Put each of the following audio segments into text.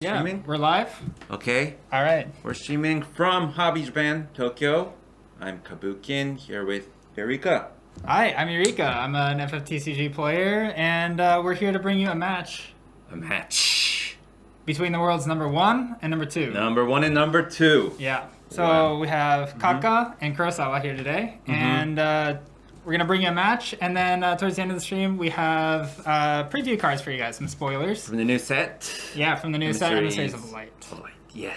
Yeah, streaming? we're live. Okay. All right. We're streaming from HobbyJapan, Tokyo. I'm Kabukin here with Eureka. Hi, I'm Eureka. I'm an FFTCG player, and we're here to bring you a match A match. between the world's number 1 and number 2. Number 1 and number 2. Yeah. So Wow. we have Kaka and Kurosawa here today, and we're gonna bring you a match, and then towards the end of the stream we have preview cards for you guys, some spoilers. From the new set. Yeah, from the new set, Emissaries of Light. Yeah.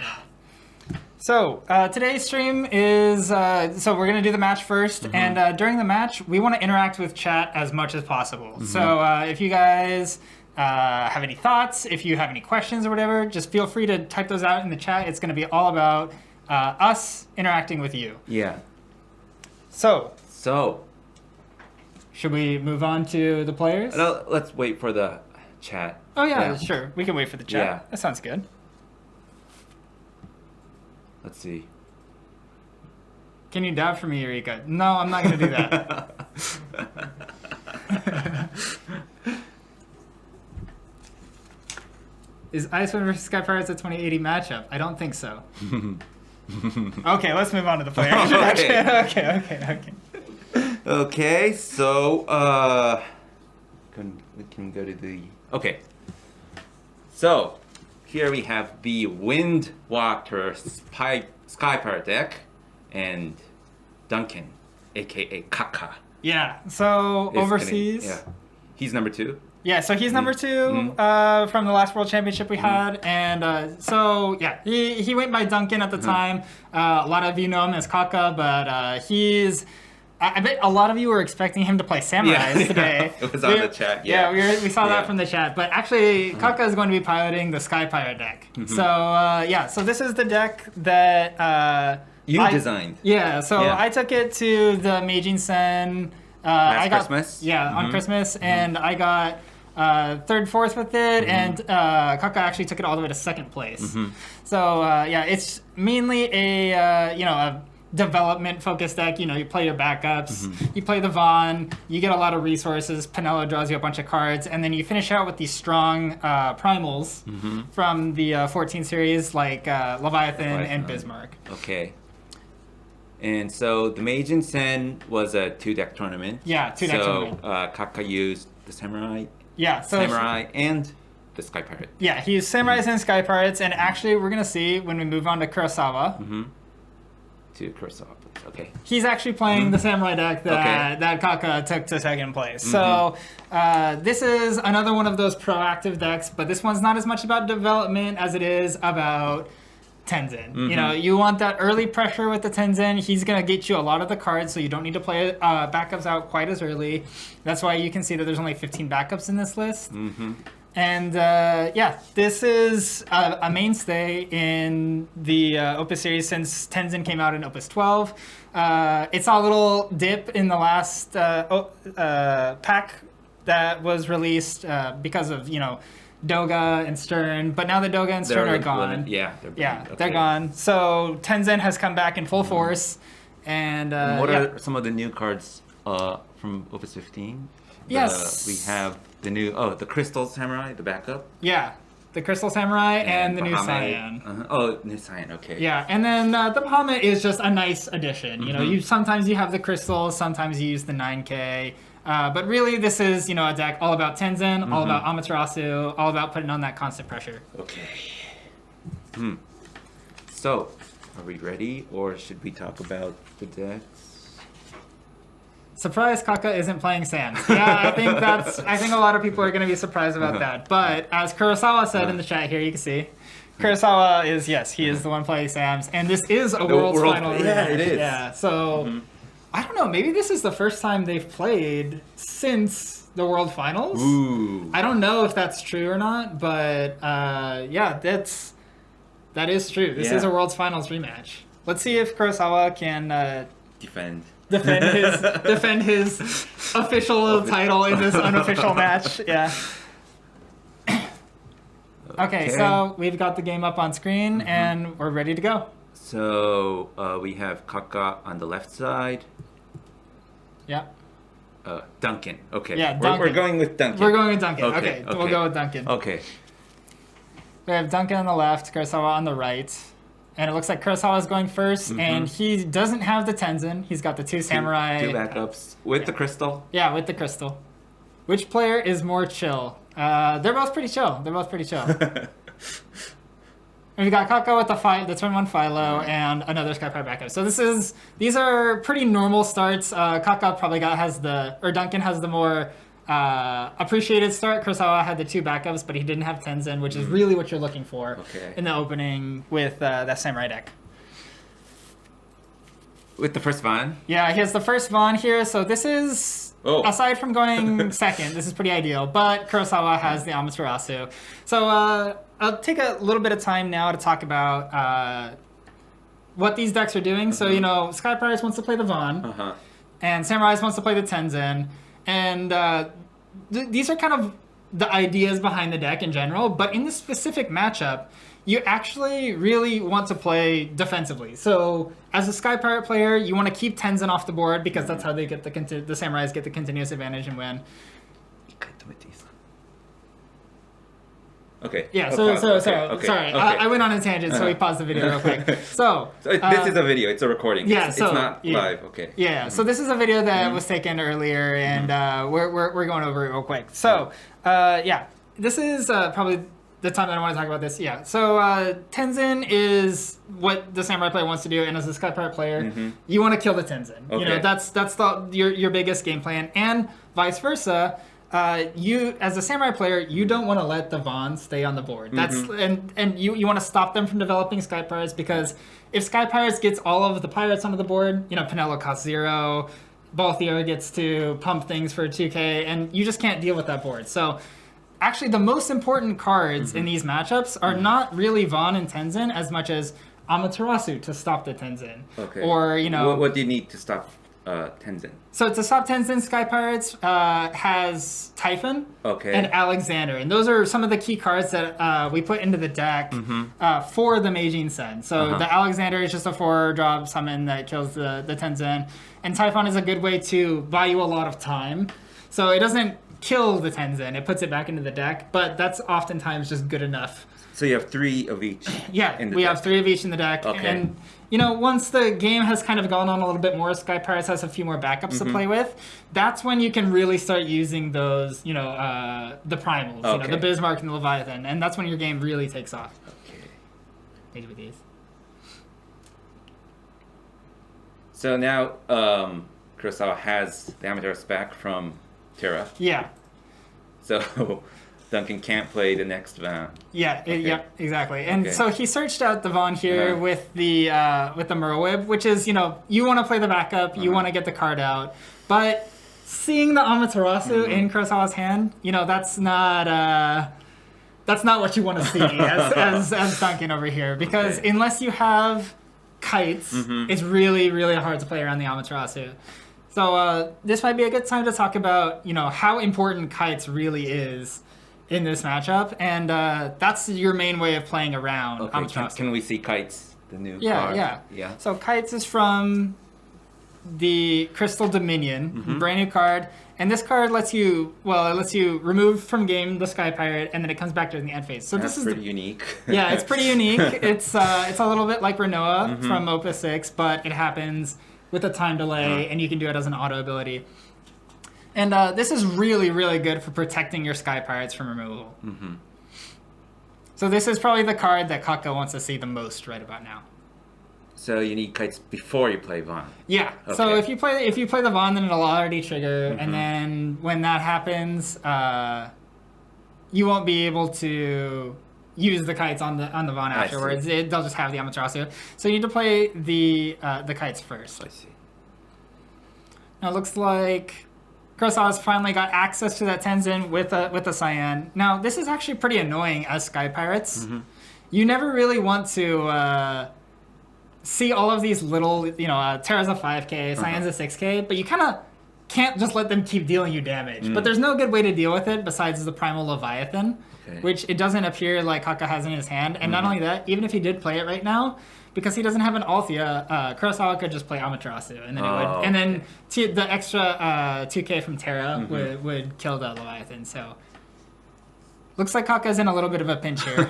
So today's stream is so we're gonna do the match first, and during the match we want to interact with chat as much as possible. So if you guys have any thoughts, if you have any questions or whatever, just feel free to type those out in the chat. It's gonna be all about us interacting with you. Yeah. So So, should we move on to the players? no, let's wait for the chat. Oh yeah, sure. We can wait for the chat. Yeah. That sounds good. Let's see. Can you dab for me, Eureka? No, I'm not gonna do that. Is Icewind versus Sky Pirates a 2080 matchup? I don't think so. Okay, let's move on to the player. Okay. Okay, so we can go to the So here we have the Windwalker Sky Pirate deck and Duncan, a.k.a. Kaka. Yeah, so is overseas. yeah, he's number 2. Yeah, so he's number 2 from the last World Championship we had, and so yeah, he went by Duncan at the time. A lot of you know him as Kaka, but he's. I bet a lot of you were expecting him to play Samurais today. It was on the chat. Yeah, we saw that from the chat. But actually, Kaka is going to be piloting the Sky Pirate deck. So so this is the deck that you designed. Yeah, so I took it to the Meijin Sen. Christmas. Yeah, on Christmas, and I got 3rd, 4th with it, and Kaka actually took it all the way to 2nd place. So yeah, it's mainly a development focused deck. You play your backups, you play the Vaughn, you get a lot of resources, Pinello draws you a bunch of cards, and then you finish out with these strong primals from the 14 series like Leviathan and Bismarck. Okay. And so the Meijin Sen was a 2-deck tournament. Yeah, 2-deck tournament. So Kaka used the Samurai. Yeah, so Samurai and the Sky Pirate. Yeah, he used Samurais and Sky Pirates, and actually we're gonna see when we move on to Kurosawa. To Kurosawa. Okay. He's actually playing the Samurai deck that Kaka took to 2nd place. So this is another one of those proactive decks, but this one's not as much about development as it is about Tenzin. You want that early pressure with the Tenzin. He's going to get you a lot of the cards, so you don't need to play backups out quite as early. That's why you can see that there's only 15 backups in this list. And yeah, this is a mainstay in the Opus series since Tenzin came out in Opus 12. It saw a little dip in the last pack that was released because of, Doga and Stern, but now the Doga and Stern are gone. They're gone. So Tenzin has come back in full force. And what are some of the new cards from Opus 15? Yes. We have the new, the Crystal Samurai, the backup. Yeah, the Crystal Samurai and the new Bahamut. Cyan. Oh, new Cyan, okay. Yeah, and then the Bahamut is just a nice addition. You sometimes you have the crystals, sometimes you use the 9K. But really, this is, a deck all about Tenzin, all about Amaterasu, all about putting on that constant pressure. Okay. So, are we ready, or should we talk about the decks? Surprise, Kaka isn't playing Sans. Yeah, I think a lot of people are going to be surprised about that. But as Kurosawa said in the chat here, you can see, Kurosawa is, yes, he is the one playing Sans, and this is a World's Final. Yeah, it is. Yeah, so I don't know, maybe this is the first time they've played since the World Finals. Ooh. I don't know if that's true or not, but yeah, that is true. This is a World's Finals rematch. Let's see if Kurosawa can defend his official title in this unofficial match. Yeah. Okay, so we've got the game up on screen and we're ready to go. So we have Kaka on the left side. Yeah. Duncan. Okay. Yeah, Duncan. We're going with Duncan. We'll go with Duncan. Okay. We'll go with Duncan. Okay. We have Duncan on the left, Kurosawa on the right. And it looks like Kurosawa is going first, and he doesn't have the Tenzin. He's got the two samurai. Two backups with the crystal. Yeah, with the crystal. Which player is more chill? They're both pretty chill. And we got Kaka with the turn 1 Philo and another Sky Pirate backup. So these are pretty normal starts. Kaka probably Duncan has the more appreciated start. Kurosawa had the two backups, but he didn't have Tenzin, which is really what you're looking for in the opening with that samurai deck. With the first Von? Yeah, he has the first Von here, so this is... Aside from going second, this is pretty ideal, but Kurosawa has the Amaterasu. So I'll take a little bit of time now to talk about what these decks are doing. So, Sky Pirates wants to play the Von, and Samurais wants to play the Tenzin, and these are kind of the ideas behind the deck in general, but in this specific matchup, you actually really want to play defensively. So as a Sky Pirate player, you want to keep Tenzin off the board because that's how they get the Samurais get the continuous advantage and win. Okay. Yeah, sorry. I went on a tangent, so we paused the video real quick. So this is a video, it's a recording. Yeah, it's not live, okay. Yeah, so this is a video that was taken earlier, and we're going over it real quick. So, this is probably the time that I want to talk about this. Yeah, so Tenzin is what the Samurai player wants to do, and as a Sky Pirate player, you want to kill the Tenzin. Okay. That's your biggest game plan, and vice versa. You as a Samurai player, you don't want to let the Von stay on the board. That's and you want to stop them from developing Sky Pirates, because if Sky Pirates gets all of the pirates onto the board, Pinello costs 0, Balthier gets to pump things for 2k, and you just can't deal with that board. So actually the most important cards in these matchups are not really Von and Tenzin as much as Amaterasu to stop the Tenzin. Okay. Or what do you need to stop Tenzin? So to stop Tenzin, Sky Pirates has Typhon and Alexander. And those are some of the key cards that we put into the deck for the Meijin Sen. So the Alexander is just a 4-drop summon that kills the Tenzin. And Typhon is a good way to buy you a lot of time. So it doesn't kill the Tenzin, it puts it back into the deck, but that's oftentimes just good enough. So you have 3 of each. Yeah, we have 3 of each in the deck. Okay. And once the game has kind of gone on a little bit more, Sky Pirates has a few more backups to play with. That's when you can really start using those, the primals, the Bismarck and the Leviathan, and that's when your game really takes off. Okay. Maybe with these. So now Kurosawa has the Amaterasu back from Terra. Yeah. So Duncan can't play the next Von. Yeah, yep, exactly. And so he searched out the Von here with the Merwib, which is, you want to play the backup, you want to get the card out. But seeing the Amaterasu in Kurosawa's hand, that's not what you want to see as Duncan over here. Because unless you have kites, it's really, really hard to play around the Amaterasu. So this might be a good time to talk about, how important kites really is in this matchup, and that's your main way of playing around Amaterasu. Can we see kites, the new card? Yeah. So kites is from the Crystal Dominion, brand new card, and this card lets you remove from game the Sky Pirate, and then it comes back during the end phase. So that's pretty unique. Yeah, it's pretty unique. It's a little bit like Renoa from Opus 6, but it happens with a time delay, and you can do it as an auto ability. And this is really, really good for protecting your Sky Pirates from removal. So this is probably the card that Kaka wants to see the most right about now. So you need kites before you play Von. Yeah. Okay. So if you play the Von, then it'll already trigger, and then when that happens, you won't be able to use the kites on the Von afterwards. They'll just have the Amaterasu. So you need to play the kites first. I see. Now it looks like Kurosawa's finally got access to that Tenzin with a Cyan. Now this is actually pretty annoying as Sky Pirates. You never really want to see all of these little, Terra's a 5k, Cyan's a 6k, but you kind of can't just let them keep dealing you damage. But there's no good way to deal with it besides the Primal Leviathan, which it doesn't appear like Kaka has in his hand. And not only that, even if he did play it right now, because he doesn't have an Althea, Kurosawa could just play Amaterasu, and then then the extra 2k from Terra would kill the Leviathan. So Looks like Kaka's in a little bit of a pinch here.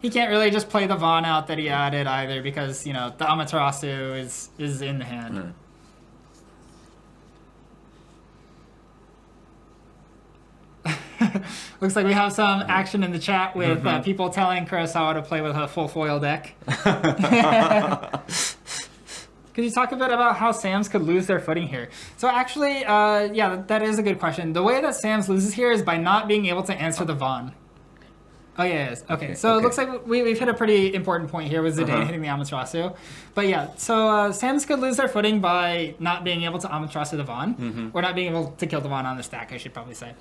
He can't really just play the Vaughn out that he added either because, you know, the Amaterasu is in the hand. Looks like we have some action in the chat with people telling Kurosawa to play with a full foil deck. Could you talk a bit about how Sam's could lose their footing here? So actually, yeah, that is a good question. The way that Sam's loses here is by not being able to answer the Vaughn. Oh, yeah, yes. Okay, so it looks like we've hit a pretty important point here with Zidane hitting the Amaterasu. But yeah, so Sam's could lose their footing by not being able to Amaterasu the Vaughn, or not being able to kill the Vaughn on the stack, I should probably say.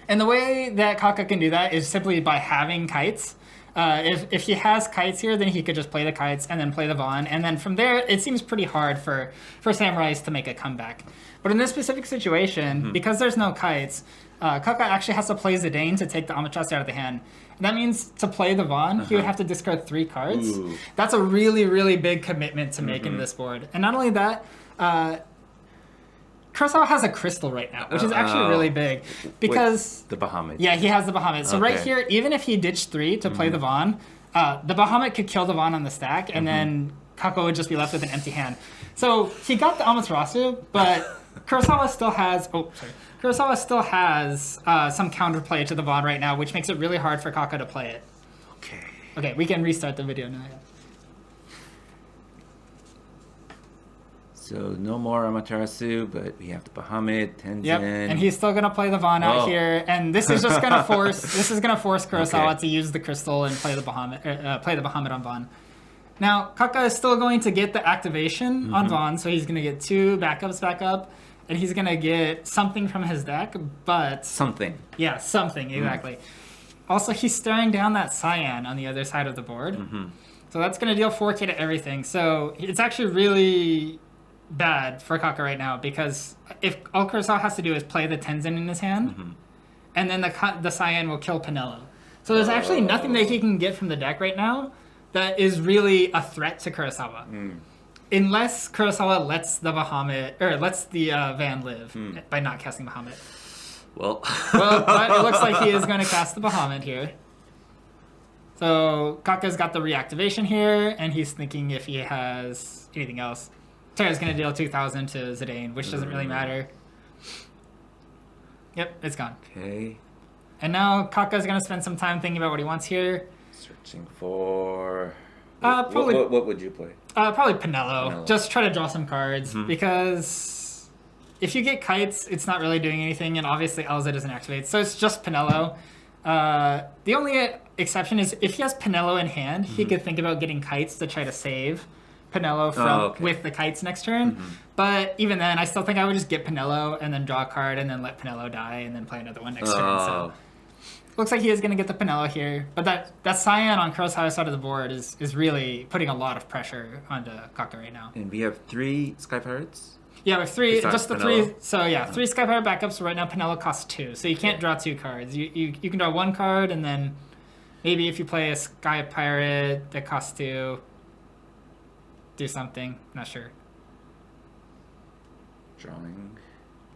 And the way that Kaka can do that is simply by having kites. If he has kites here, then he could just play the kites and then play the Vaughn. And then from there, it seems pretty hard for Samurais to make a comeback. But in this specific situation, because there's no kites, Kaka actually has to play Zidane to take the Amaterasu out of the hand. And that means to play the Vaughn, he would have to discard 3 cards. Ooh. That's a really, really big commitment to make in this board. And not only that, Kurosawa has a crystal right now, which is actually really big because the Bahamut. Yeah, he has the Bahamut. So right here, even if he ditched 3 to play the Vaughn, the Bahamut could kill the Vaughn on the stack, and then Kaka would just be left with an empty hand. So he got the Amaterasu, but Kurosawa still has some counterplay to the Vaughn right now, which makes it really hard for Kaka to play it. Okay, we can restart the video now. Yeah. So no more Amaterasu, but we have the Bahamut, Tenzin. Yep, and he's still gonna play the Vaughn out here, and this is just gonna force Kurosawa to use the crystal and play the Bahamut on Vaughn. Now Kaka is still going to get the activation on Vaughn, so he's gonna get 2 backups back up, and he's gonna get something from his deck, but something. Yeah, something exactly. Also, he's staring down that Cyan on the other side of the board, so that's gonna deal 4K to everything. So it's actually really bad for Kaka right now because if all Kurosawa has to do is play the Tenzin in his hand, and then the Cyan will kill Pinello. So there's actually nothing that he can get from the deck right now that is really a threat to Kurosawa. Unless Kurosawa lets the Bahamut, or lets the Van live by not casting Bahamut. Well, but it looks like he is going to cast the Bahamut here. So Kaka's got the reactivation here, and he's thinking if he has anything else. Terra's going to deal 2,000 to Zidane, which doesn't really matter. Yep, it's gone. Okay. And now Kaka's going to spend some time thinking about what he wants here. Searching for... probably, what would you play? Probably Pinello. Just try to draw some cards, because if you get kites, it's not really doing anything, and obviously Elza doesn't activate. So it's just Pinello. The only exception is if he has Pinello in hand, he could think about getting kites to try to save Pinello from with the kites next turn. But even then, I still think I would just get Pinello and then draw a card and then let Pinello die and then play another one next turn. So looks like he is going to get the Pinello here. But that Cyan on Kurosawa's side of the board is really putting a lot of pressure onto Kaka right now. And we have 3 Sky Pirates? Yeah, we have 3, besides just the Pinello? 3. So yeah, 3 Sky Pirate backups. So right now Pinello costs 2. So you can't draw 2 cards. You can draw 1 card, and then maybe if you play a Sky Pirate that costs 2, do something. Not sure. Drawing.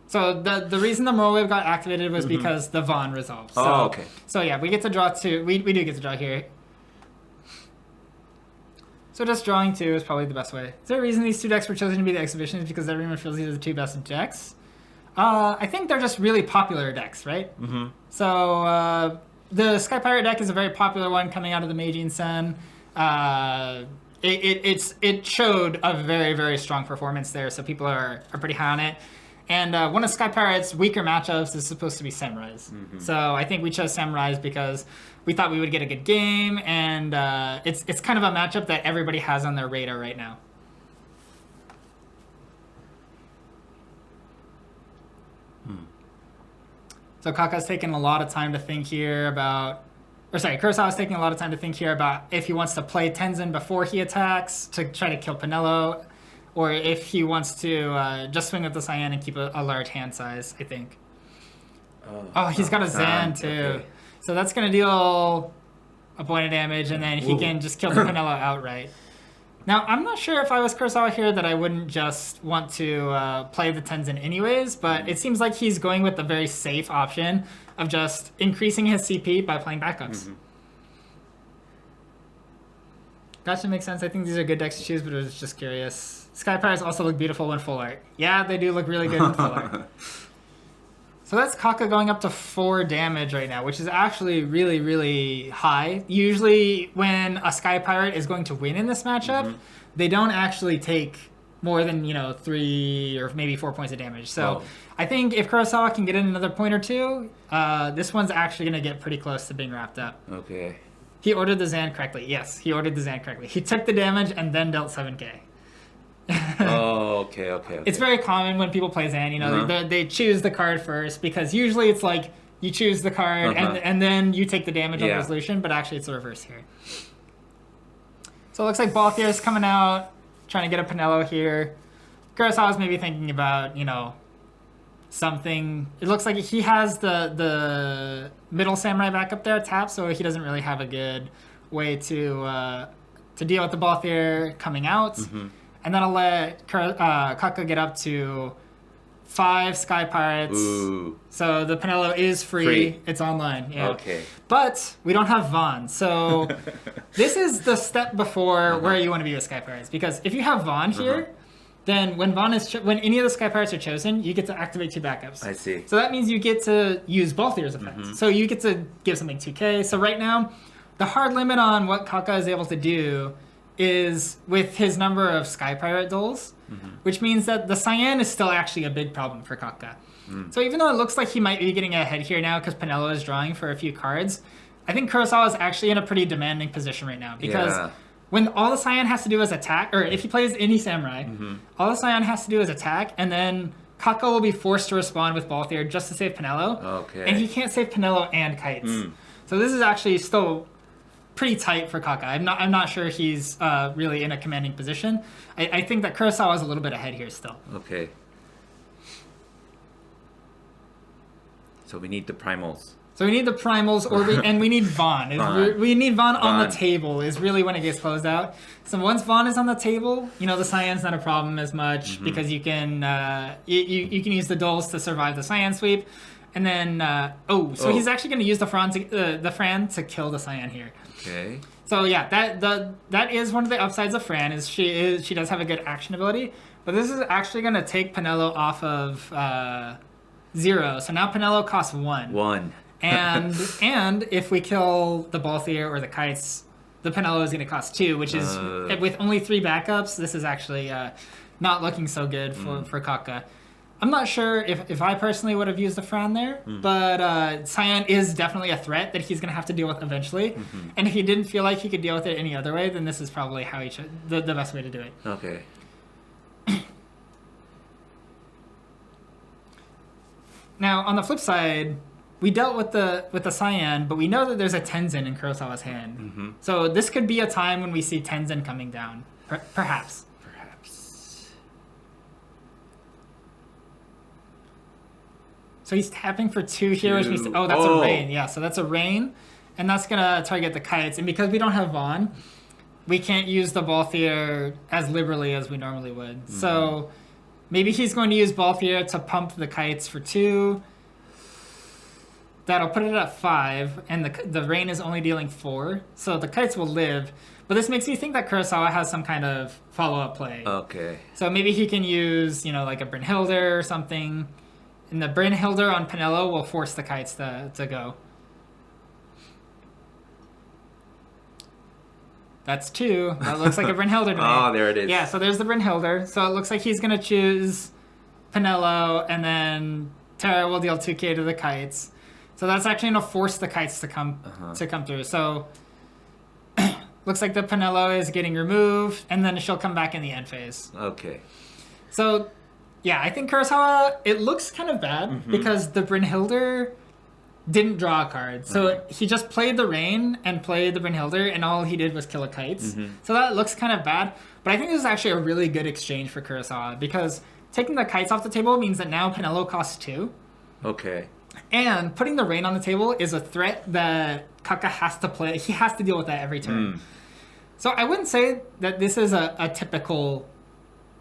So the reason the Morwave got activated was because the Vaughn resolved. So, okay. So yeah, we get to draw 2. We do get to draw here. So just drawing 2 is probably the best way. Is there a reason these 2 decks were chosen to be the exhibitions? Because everyone feels these are the 2 best decks? I think they're just really popular decks, right? So the Sky Pirate deck is a very popular one coming out of the Meijin Sen. It showed a very, very strong performance there, so people are pretty high on it. And one of Sky Pirate's weaker matchups is supposed to be Samurais. So I think we chose Samurais because we thought we would get a good game, and it's kind of a matchup that everybody has on their radar right now. So Kaka's taking a lot of time to think here about... Kurosawa's taking a lot of time to think here about if he wants to play Tenzin before he attacks to try to kill Pinello, or if he wants to just swing with the Cyan and keep a large hand size, I think. He's got a Zan too. Okay. So that's going to deal a point of damage, and then he can just kill the Pinello outright. Now, I'm not sure if I was Kurosawa here that I wouldn't just want to play the Tenzin anyways, but it seems like he's going with the very safe option of just increasing his CP by playing backups. That should make sense. I think these are good decks to choose, but I was just curious. Sky Pirates also look beautiful in full art. Yeah, they do look really good in full art. So that's Kaka going up to 4 damage right now, which is actually really, really high. Usually when a Sky Pirate is going to win in this matchup, they don't actually take more than, 3 or maybe 4 points of damage. So I think if Kurosawa can get in another point or 2, this one's actually going to get pretty close to being wrapped up. Okay. He ordered the Zan correctly. Yes, he ordered the Zan correctly. He took the damage and then dealt 7k. Okay. It's very common when people play Zan, they choose the card first, because usually it's like you choose the card and then you take the damage on resolution, but actually it's the reverse here. So it looks like Balthier is coming out, trying to get a Pinello here. Kurosawa's maybe thinking about, something. It looks like he has the middle samurai back up there tapped, so he doesn't really have a good way to deal with the Balthier coming out. And then I'll let Kaka get up to 5 Sky Pirates. Ooh. So the Pinello is free. It's online. Yeah. Okay. But we don't have Vaughn. So this is the step before where you want to be with Sky Pirates. Because if you have Vaughn here, then when Vaughn is when any of the Sky Pirates are chosen, you get to activate 2 backups. I see. So that means you get to use Balthier's effect. So you get to give something 2k. So right now, the hard limit on what Kaka is able to do is with his number of Sky Pirate duels, which means that the Cyan is still actually a big problem for Kaka. So even though it looks like he might be getting ahead here now because Pinello is drawing for a few cards, I think Kurosawa is actually in a pretty demanding position right now, because when all the Cyan has to do is attack, or if he plays any Samurai, all the Cyan has to do is attack, and then Kaka will be forced to respond with Balthier just to save Pinello. Okay. And he can't save Pinello and Kites. So this is actually still pretty tight for Kaka. I'm not sure he's really in a commanding position. I think that Kurosawa is a little bit ahead here still. Okay. So we need the primals. So we need the primals, and we need Vaughn. We need Vaughn on the table is really when it gets closed out. So once Vaughn is on the table, the Cyan's not a problem as much because you can you can use the duels to survive the Cyan sweep. And then, he's actually going to use the Fran to kill the Cyan here. Okay. So yeah, that is one of the upsides of Fran, is she does have a good action ability, but this is actually going to take Pinello off of 0. So now Pinello costs 1. And if we kill the Balthier or the Kites, the Pinello is going to cost 2, which is with only 3 backups. This is actually not looking so good for Kaka. I'm not sure if I personally would have used the Fran there, but Cyan is definitely a threat that he's going to have to deal with eventually. And if he didn't feel like he could deal with it any other way, then this is probably how the best way to do it. Okay. Now, on the flip side, we dealt with the Cyan, but we know that there's a Tenzin in Kurosawa's hand. So this could be a time when we see Tenzin coming down, perhaps. So he's tapping for 2 here, which means... Oh, that's a Rain. Yeah, so that's a Rain. And that's going to target the Kites. And because we don't have Vaughn, we can't use the Balthier as liberally as we normally would. So maybe he's going to use Balthier to pump the Kites for 2. That'll put it at 5. And the Rain is only dealing 4. So the Kites will live. But this makes me think that Kurosawa has some kind of follow-up play. Okay. So maybe he can use, like a Brynhilder or something. And the Brynhilder on Pinello will force the Kites to go. That's 2. That looks like a Brynhilder to me. Oh, there it is. Yeah, so there's the Brynhilder. So it looks like he's going to choose Pinello, and then Terra will deal 2k to the Kites. So that's actually going to force the Kites to come through. So looks like the Pinello is getting removed, and then she'll come back in the end phase. Okay. So... yeah, I think Kurosawa, it looks kind of bad because the Brynhilder didn't draw a card. So he just played the Rain and played the Brynhilder, and all he did was kill a Kites. So that looks kind of bad. But I think this is actually a really good exchange for Kurosawa, because taking the Kites off the table means that now Pinello costs 2. Okay. And putting the Rain on the table is a threat that Kaka has to play. He has to deal with that every turn. So I wouldn't say that this is a typical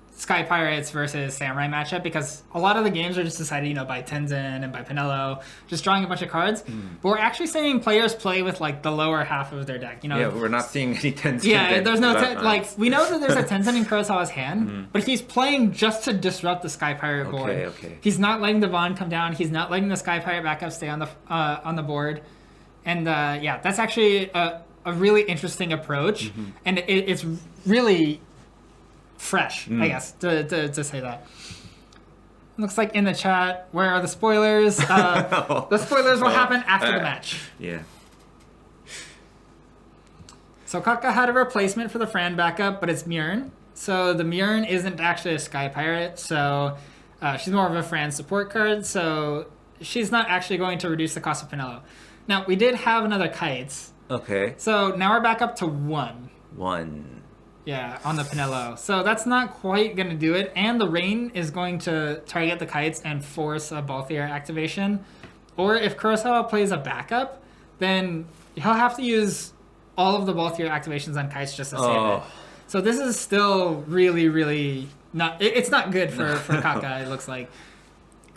Sky Pirates versus Samurai matchup, because a lot of the games are just decided, by Tenzin and by Pinello, just drawing a bunch of cards. But we're actually seeing players play with like the lower half of their deck. Yeah, we're not seeing any Tenzin. Yeah, there's no we know that there's a Tenzin in Kurosawa's hand, but he's playing just to disrupt the Sky Pirate board. Okay. He's not letting the Vaughn come down. He's not letting the Sky Pirate backup stay on the board, and that's actually a really interesting approach, and it's really fresh, I guess, to say that. Looks like in the chat, where are the spoilers? The spoilers will happen after the match. Yeah. So Kaka had a replacement for the Fran backup, but it's Mjorn. So the Mjorn isn't actually a Sky Pirate, so she's more of a Fran support card, so she's not actually going to reduce the cost of Pinello. Now, we did have another Kites. Okay. So now we're back up to 1. 1. Yeah, on the Pinello. So that's not quite going to do it. And the Rain is going to target the Kites and force a Balthier activation. Or if Kurosawa plays a backup, then he'll have to use all of the Balthier activations on Kites just to save it. So this is still really, really not... It's not good for Kaka, it looks like.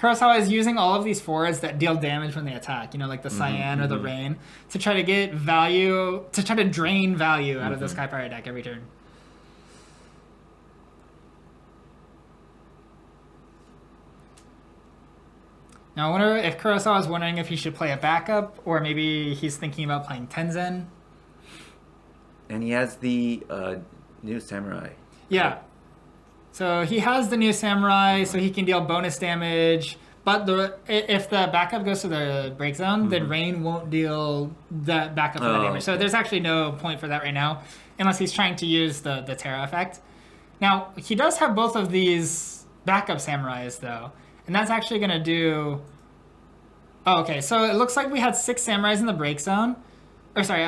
Kurosawa is using all of these fours that deal damage when they attack, like the Cyan or the Rain, to try to get value, to try to drain value out of the Sky Pirate deck every turn. Now, I wonder if Kurosawa is wondering if he should play a backup, or maybe he's thinking about playing Tenzin. And he has the new Samurai. Yeah. So he has the new Samurai, so he can deal bonus damage. But if the backup goes to the break zone, then Rain won't deal the backup for the damage. So there's actually no point for that right now, unless he's trying to use the Terra effect. Now, he does have both of these backup Samurais, though. And that's actually going to do... Oh, okay. So it looks like we had 6 Samurais in the break zone. Or sorry,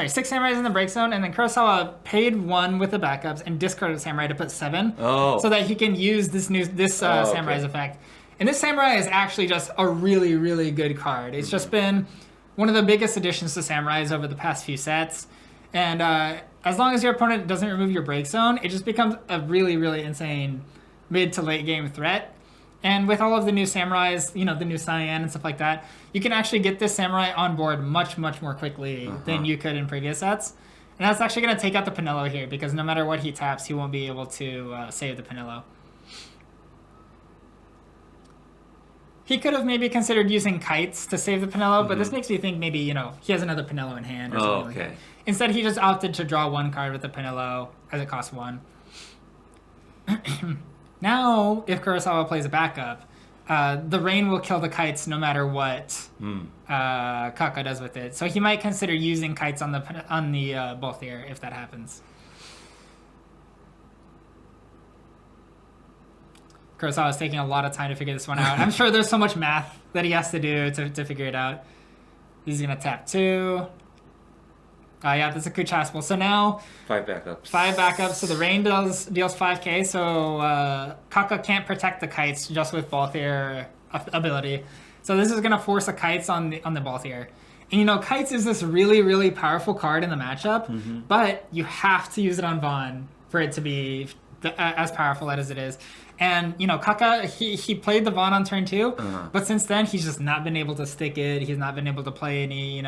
6 Samurais in the break zone, and then Kurosawa paid 1 with the backups and discarded a Samurai to put 7. So that he can use this Samurai's effect. And this Samurai is actually just a really, really good card. It's just been one of the biggest additions to Samurais over the past few sets. And as long as your opponent doesn't remove your break zone, it just becomes a really, really insane mid to late game threat. And with all of the new Samurais, the new Cyan and stuff like that, you can actually get this Samurai on board much, much more quickly than you could in previous sets. And that's actually going to take out the Pinello here, because no matter what he taps, he won't be able to save the Pinello. He could have maybe considered using Kites to save the Pinello, but this makes me think maybe, he has another Pinello in hand or something like that. Instead, he just opted to draw 1 card with the Pinello, as it costs 1. Now, if Kurosawa plays a backup, the Rain will kill the Kites no matter what Kaka does with it. So he might consider using Kites on the Balthier if that happens. Kurosawa is taking a lot of time to figure this one out. I'm sure there's so much math that he has to do to figure it out. He's going to tap 2. Yeah, that's a Kuchasable. So now... 5 backups. 5 backups. So the Rain deals 5k. So Kaka can't protect the Kites just with Balthier ability. So this is going to force the Kites on the Balthier. And Kites is this really, really powerful card in the matchup, but you have to use it on Vaughn for it to be as powerful as it is. And, Kaka, he played the Vaughn on turn 2, but since then, he's just not been able to stick it. He's not been able to play any,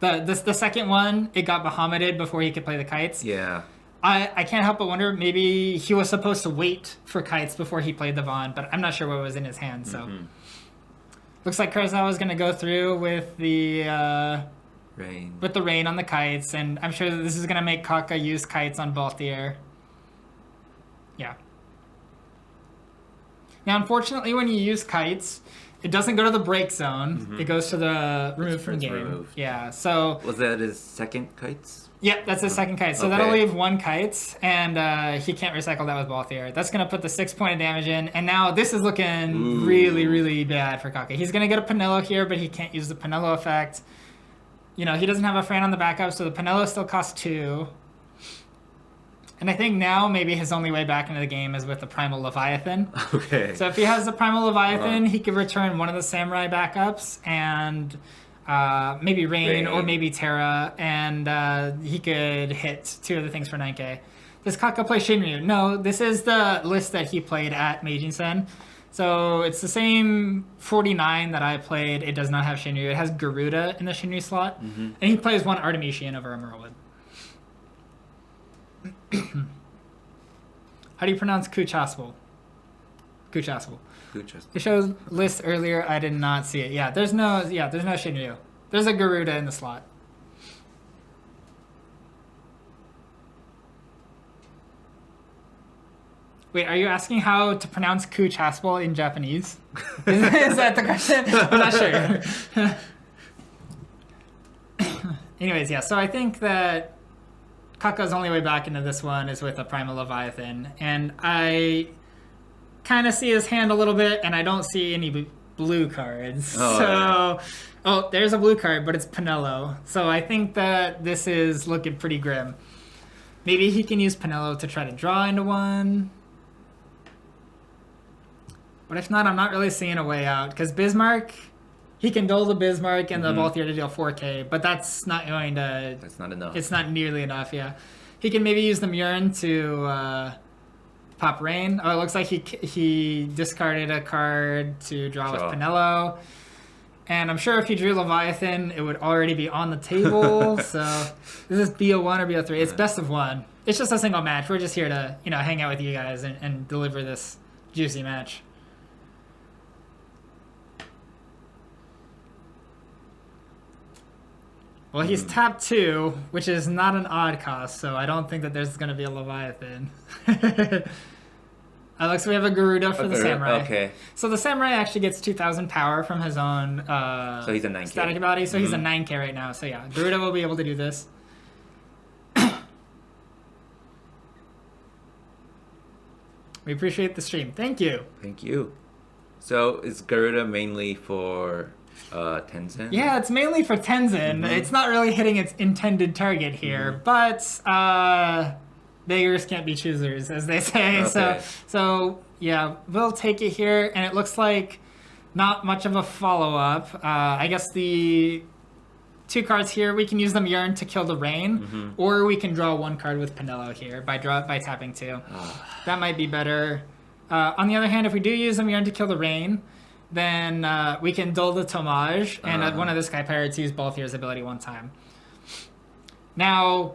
The second one, it got Bahamutted before he could play the Kites. Yeah. I can't help but wonder, maybe he was supposed to wait for Kites before he played the Vaughn, but I'm not sure what was in his hand, so... Looks like Kurosawa is going to go through with the... Rain. With the Rain on the Kites, and I'm sure that this is going to make Kaka use Kites on Balthier. Yeah. Now, unfortunately, when you use Kites, it doesn't go to the break zone. It goes to the remove from game. Removed. Yeah, so... Was that his second Kites? Yeah, that's his second Kite. So that'll leave 1 Kites, and he can't recycle that with Balthier. That's going to put the 6 point of damage in, and now this is looking really, really bad for Kaka. He's going to get a Pinello here, but he can't use the Pinello effect. He doesn't have a Fran on the backup, so the Pinello still costs 2. And I think now maybe his only way back into the game is with the Primal Leviathan. Okay. So if he has the Primal Leviathan, he could return one of the Samurai backups, and maybe Rain or Rain. maybe Terra, and he could hit 2 of the things for 9k. Does Kaka play Shinryu? No, this is the list that he played at Meijin-sen. So it's the same 49 that I played. It does not have Shinryu. It has Garuda in the Shinryu slot. And he plays 1 Artemisian over a Merwood. How do you pronounce Kuchaspel? Kuchaspel. It shows list earlier. I did not see it. Yeah, there's no Shinryu. There's a Garuda in the slot. Wait, are you asking how to pronounce Kuchaspel in Japanese? Is that the question? I'm not sure. Anyways, yeah, so I think that Kaka's only way back into this one is with a Primal Leviathan. And I kind of see his hand a little bit, and I don't see any blue cards. Oh, there's a blue card, but it's Pinello. So I think that this is looking pretty grim. Maybe he can use Pinello to try to draw into one. But if not, I'm not really seeing a way out. Because Bismarck, he can duel the Bismarck and the Balthier to deal 4k, but that's not going to... That's not enough. It's not nearly enough, yeah. He can maybe use the Murin to pop Rain. Oh, it looks like he discarded a card to draw with Pinello. And I'm sure if he drew Leviathan, it would already be on the table. So this is BO1 or BO3. It's best of 1. It's just a single match. We're just here to, hang out with you guys and deliver this juicy match. Well, he's tapped 2, which is not an odd cost, so I don't think that there's going to be a Leviathan. Looks like we have a Garuda for the Samurai. Okay. So the Samurai actually gets 2,000 power from his own so he's a 9K. Static ability, so he's a 9k right now. So yeah, Garuda will be able to do this. We appreciate the stream. Thank you. Thank you. So is Garuda mainly for... Tenzin? Yeah, it's mainly for Tenzin. It's not really hitting its intended target here, but beggars can't be choosers, as they say. Okay. So yeah, we'll take it here, and it looks like not much of a follow-up. I guess the 2 cards here, we can use the Yearn to kill the Rain, or we can draw 1 card with Pinello here by tapping 2. That might be better. On the other hand, if we do use the Yearn to kill the Rain, then we can dull the Tomage, and one of the Sky Pirates use Balthier's ability 1 time. Now,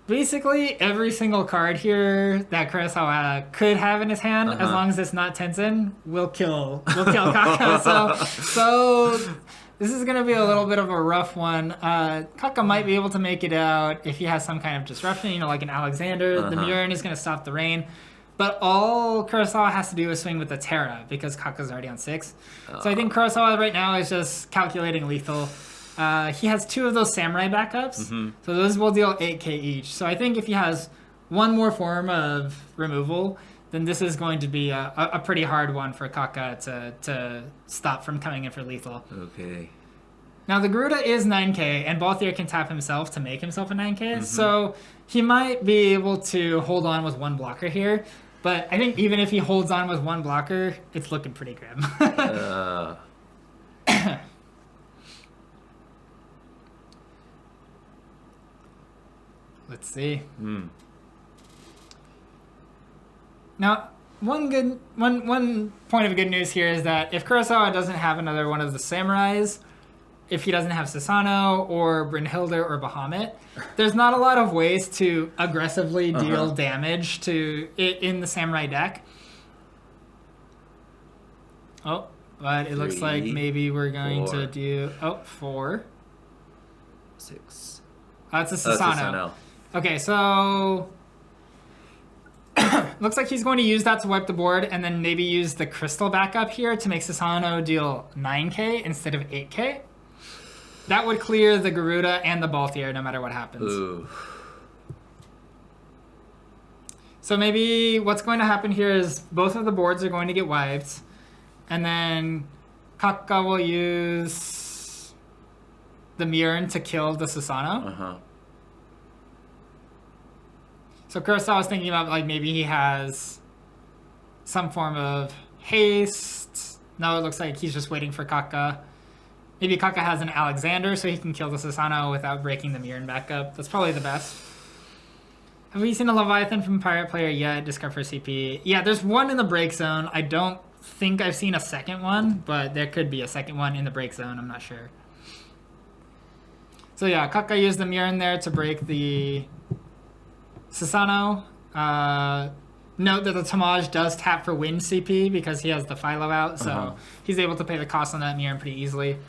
basically, every single card here that Kurosawa could have in his hand, as long as it's not Tenzin, will kill Kaka. So this is going to be a little bit of a rough one. Kaka might be able to make it out if he has some kind of disruption, like an Alexander. The Murin is going to stop the rain. But all Kurosawa has to do is swing with the Terra because Kaka's already on 6. So I think Kurosawa right now is just calculating lethal. He has 2 of those Samurai backups, so those will deal 8k each. So I think if he has 1 more form of removal, then this is going to be a pretty hard one for Kaka to stop from coming in for lethal. Okay. Now the Garuda is 9k, and Balthier can tap himself to make himself a 9k, so he might be able to hold on with 1 blocker here. But I think even if he holds on with 1 blocker, it's looking pretty grim. Let's see. Now, one point of good news here is that if Kurosawa doesn't have another one of the Samurais, if he doesn't have Sasano or Brynhilde or Bahamut, there's not a lot of ways to aggressively deal damage to it in the Samurai deck. Oh, but it looks like maybe we're going to do 4. 6. That's a Sasano. Okay, so looks like he's going to use that to wipe the board and then maybe use the crystal backup here to make Sasano deal 9k instead of 8k. That would clear the Garuda and the Balthier no matter what happens. Ooh. So maybe what's going to happen here is both of the boards are going to get wiped, and then Kaka will use the Murin to kill the Sasano. So Kurosawa was thinking about maybe he has some form of haste. No, it looks like he's just waiting for Kaka. Maybe Kaka has an Alexander, so he can kill the Susanoo without breaking the Mirren back up. That's probably the best. Have we seen a Leviathan from Pirate Player yet? Discard for CP. Yeah, there's one in the break zone. I don't think I've seen a second one, but there could be a second one in the break zone. I'm not sure. So yeah, Kaka used the Mirren there to break the Susanoo. Note that the Tamaj does tap for wind CP because he has the Philo out, so he's able to pay the cost on that Mirren pretty easily.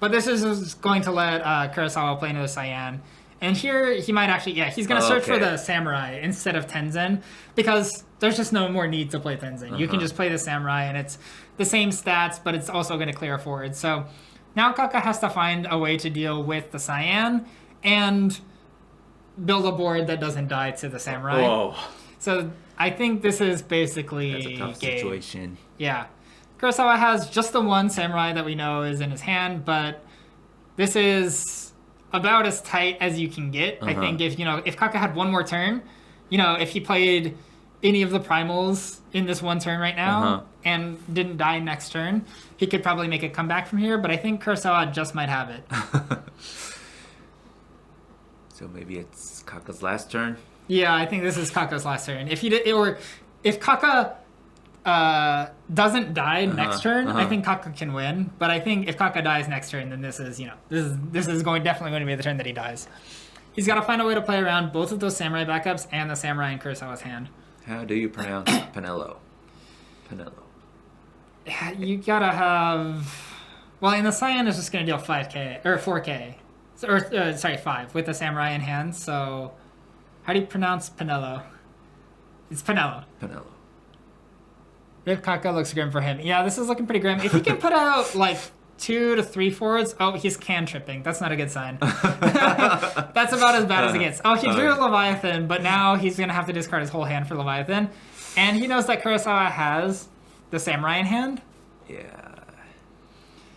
But this is going to let Kurosawa play into the Cyan. And here he might actually, he's going to search for the Samurai instead of Tenzin because there's just no more need to play Tenzin. You can just play the Samurai and it's the same stats, but it's also going to clear forward. So now Kaka has to find a way to deal with the Cyan and build a board that doesn't die to the Samurai. Whoa. So I think this is basically That's a tough game. situation. Yeah. Kurosawa has just the one Samurai that we know is in his hand, but this is about as tight as you can get. I think if Kaka had one more turn, if he played any of the primals in this one turn right now and didn't die next turn, he could probably make a comeback from here, but I think Kurosawa just might have it. So maybe it's Kaka's last turn? Yeah, I think this is Kaka's last turn. If he did, or if Kaka doesn't die next turn, I think Kaka can win. But I think if Kaka dies next turn, then this is definitely going to be the turn that he dies. He's got to find a way to play around both of those Samurai backups and the Samurai in Kurosawa's hand. How do you pronounce Pinello? Yeah, you gotta have. Well, in the Cyan is just going to deal 5k or 4k, sorry 5 with the Samurai in hand. So. How do you pronounce Pinello? It's Pinello. Rip Kaka looks grim for him. Yeah, this is looking pretty grim. If he can put out like 2 to 3 forwards, he's can tripping. That's not a good sign. That's about as bad as it gets. He drew a Leviathan, but now he's gonna have to discard his whole hand for Leviathan, and he knows that Kurosawa has the Samurai in hand. Yeah.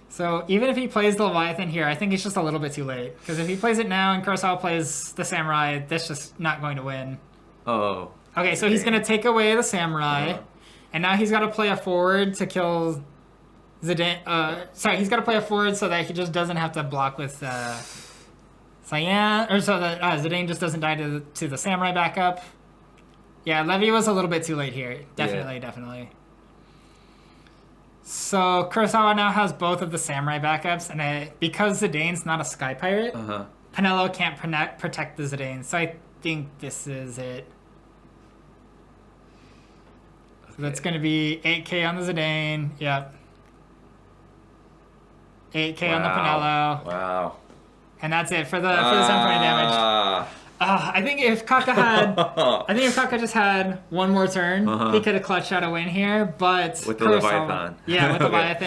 So even if he plays the Leviathan here, I think it's just a little bit too late. Because if he plays it now and Kurosawa plays the Samurai, that's just not going to win. Oh. Okay, so he's going to take away the Samurai. And now he's got to play a forward to kill Zidane. He's got to play a forward so that he just doesn't have to block with Cyan. Or so that Zidane just doesn't die to the Samurai backup. Yeah, Levy was a little bit too late here. Definitely. So Kurosawa now has both of the Samurai backups, and because Zidane's not a Sky Pirate, Pinello can't protect the Zidane. So I think this is it. Okay. So that's going to be 8k on the Zidane. Yep. 8k on the Pinello. Wow. And that's it for the 7 damage. I think if Kaka just had one more turn, he could have clutched out a win here. But with the Kurosawa, Leviathan. Yeah,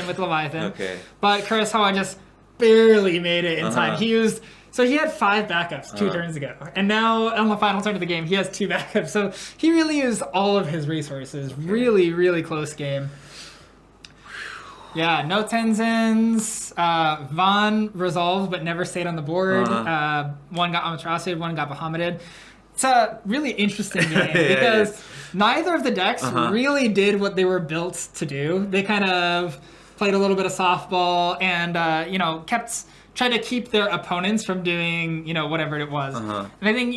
with Leviathan. Okay. But Kurosawa just barely made it in time. He had 5 backups 2 turns ago, and now on the final turn of the game, he has 2 backups. So he really used all of his resources. Okay. Really, really close game. Yeah, no Tenzins. Vaughn resolved but never stayed on the board. One got Amaterasu, one got Bahamutid. It's a really interesting game because neither of the decks really did what they were built to do. They kind of played a little bit of softball and tried to keep their opponents from doing whatever it was. And I think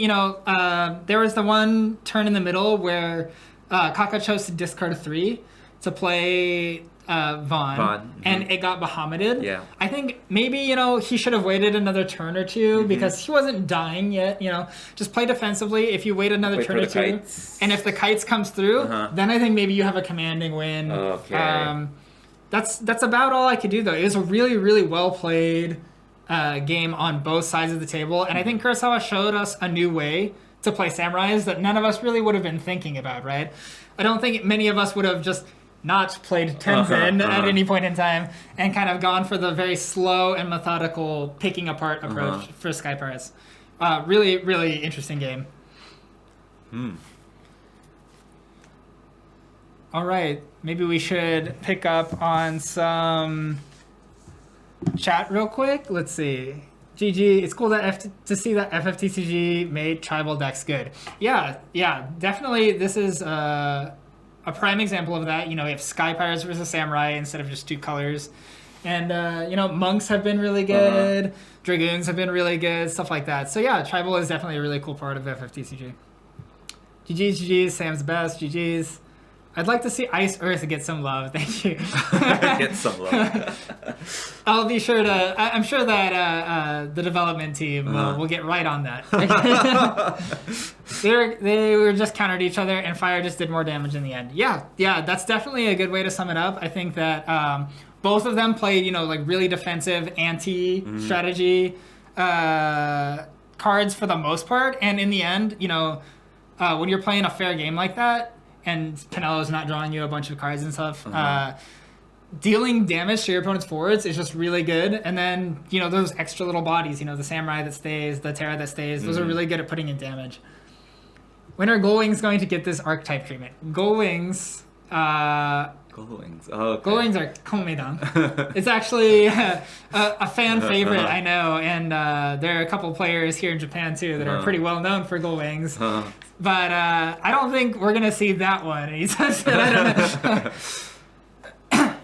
there was the one turn in the middle where Kaka chose to discard 3 to play Vaughn, and it got Bahamutid. Yeah. I think maybe, he should have waited another turn or two because he wasn't dying yet, Just play defensively. If you wait another turn or two, and if the kites comes through, then I think maybe you have a commanding win. Okay. That's about all I could do, though. It was a really, really well-played game on both sides of the table, and I think Kurosawa showed us a new way to play Samurais that none of us really would have been thinking about, right? I don't think many of us would have just not played Tenzin at any point in time and kind of gone for the very slow and methodical picking apart approach for Sky Pirates. Really, really interesting game. All right, maybe we should pick up on some chat real quick. Let's see. GG, it's cool to see that FFTCG made tribal decks good. Yeah, definitely. This is a prime example of that. We have Sky Pirates versus Samurai instead of just 2 colors. And, monks have been really good. Dragoons have been really good. Stuff like that. So, yeah, tribal is definitely a really cool part of FFTCG. GG's, Sam's the best. GG's. I'd like to see Ice Earth get some love. Thank you. Get some love. I'll be sure to. I'm sure that the development team will get right on that. They were just countered each other, and fire just did more damage in the end. Yeah, that's definitely a good way to sum it up. I think that both of them played, really defensive anti-strategy cards for the most part, and in the end, when you're playing a fair game like that. And Canelo's not drawing you a bunch of cards and stuff. Dealing damage to your opponent's forwards is just really good. And then, those extra little bodies, the Samurai that stays, the Terra that stays, those are really good at putting in damage. When are Gullwings going to get this archetype treatment? Gullwings... Gullwings. Oh, okay. Gullwings are Komedan. It's actually a fan favorite, I know. And there are a couple players here in Japan, too, that are pretty well known for Gullwings. But I don't think we're going to see that one. He says that, I don't know.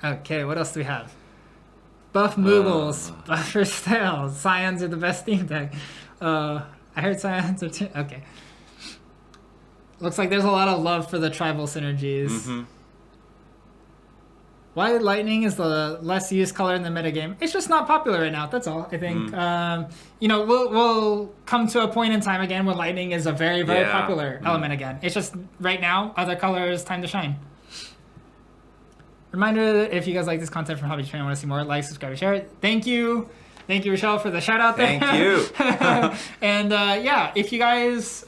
Okay, what else do we have? Buff Moogles, Buffer Stales, Scions are the best theme deck. I heard Scions are too... Okay. Looks like there's a lot of love for the tribal synergies. Why Lightning is the less used color in the metagame? It's just not popular right now, that's all, I think. We'll come to a point in time again where Lightning is a very, very popular element again. It's just, right now, other colors, time to shine. Reminder that if you guys like this content from HobbyJapan and want to see more, like, subscribe, and share it. Thank you. Thank you, Rochelle, for the shout out there. Thank you. And if you guys...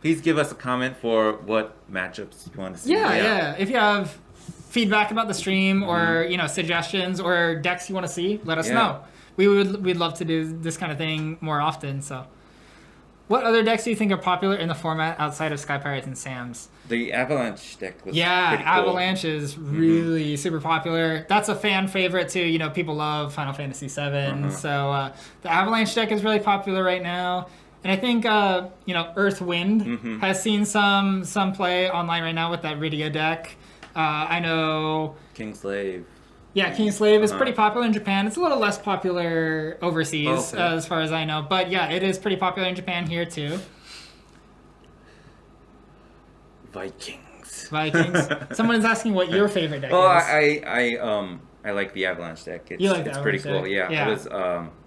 please give us a comment for what matchups you want to see. Yeah. If you have feedback about the stream or suggestions or decks you want to see, let us know. We'd love to do this kind of thing more often. So, what other decks do you think are popular in the format outside of Sky Pirates and Sam's? The Avalanche deck was pretty cool. Avalanche is really super popular. That's a fan favorite too. People love Final Fantasy VII, so the Avalanche deck is really popular right now. And I think Earth Wind has seen some play online right now with that Rydia deck. I know Kingslave. Yeah, Kingslave is pretty popular in Japan. It's a little less popular overseas, as far as I know. But yeah, it is pretty popular in Japan here too. Vikings. Someone's asking what your favorite deck is. I like the Avalanche deck. You like the It's pretty Avalanche cool. deck? Yeah. It was.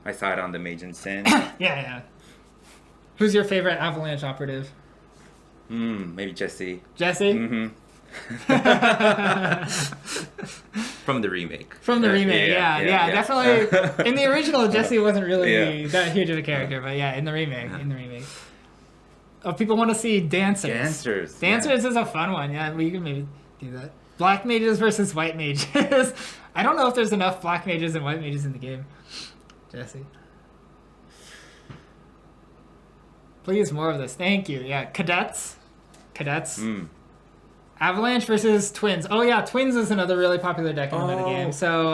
I saw it on the Majin Sin. Yeah. Who's your favorite Avalanche operative? Maybe Jesse. Jesse? From the remake. Yeah, definitely. In the original, Jesse wasn't really that huge of a character, but yeah, in the remake. Oh, people want to see Dancers. Dancers is a fun one. Yeah, we can maybe do that. Black mages versus white mages. I don't know if there's enough black mages and white mages in the game. Jesse. Please, more of this. Thank you. Yeah, Cadets. Avalanche versus Twins. Oh yeah, Twins is another really popular deck in the metagame. So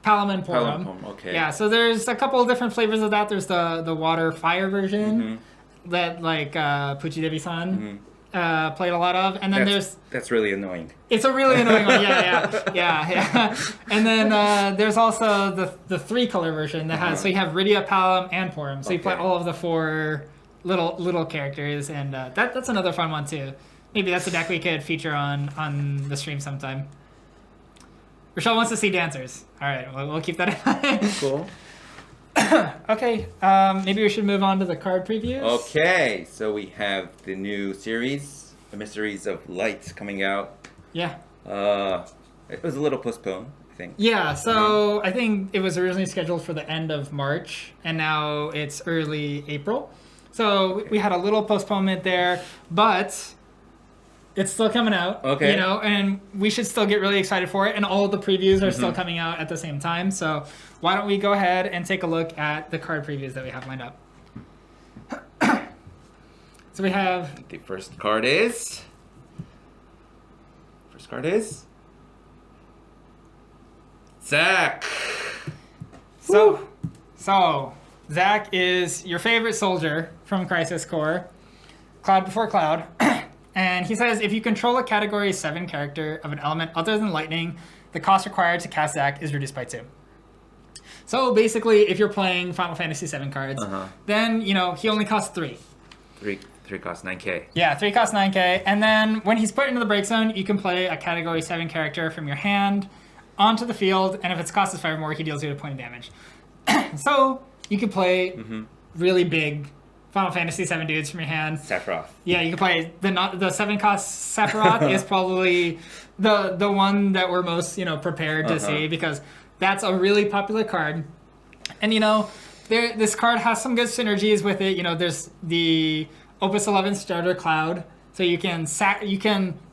Palom and Porom. Okay. Yeah, so there's a couple of different flavors of that. There's the water fire version that Puchi Devi-san played a lot of, and then that's really annoying. It's a really annoying one. Yeah. And then there's also the 3-color version that has so you have Rydia, Palom, and Porom. So you play all of the 4 little characters, and that's another fun one too. Maybe that's a deck we could feature on the stream sometime. Rochelle wants to see Dancers. All right, we'll keep that in mind. Cool. Okay, maybe we should move on to the card previews. Okay, so we have the new series, The Mysteries of Light, coming out. Yeah. It was a little postponed, I think. Yeah, so I think it was originally scheduled for the end of March, and now it's early April. So we had a little postponement there, but it's still coming out. Okay. And we should still get really excited for it. And all of the previews are still coming out at the same time. So why don't we go ahead and take a look at the card previews that we have lined up. So we have... The first card is... Zach. So Zach is your favorite soldier from Crisis Core, Cloud Before Cloud. And he says, if you control a Category 7 character of an element other than lightning, the cost required to cast Zack is reduced by 2. So basically, if you're playing Final Fantasy VII cards, then, he only costs 3. 3 costs 9k. Yeah, 3 costs 9k. And then when he's put into the break zone, you can play a Category 7 character from your hand onto the field, and if its cost is 5 or more, he deals you a point of damage. So you can play really big Final Fantasy VII dudes from your hand. Sephiroth. Yeah, you can play the 7 cost Sephiroth is probably the one that we're most prepared to see, because that's a really popular card. And this card has some good synergies with it. There's the Opus 11 starter Cloud. So you can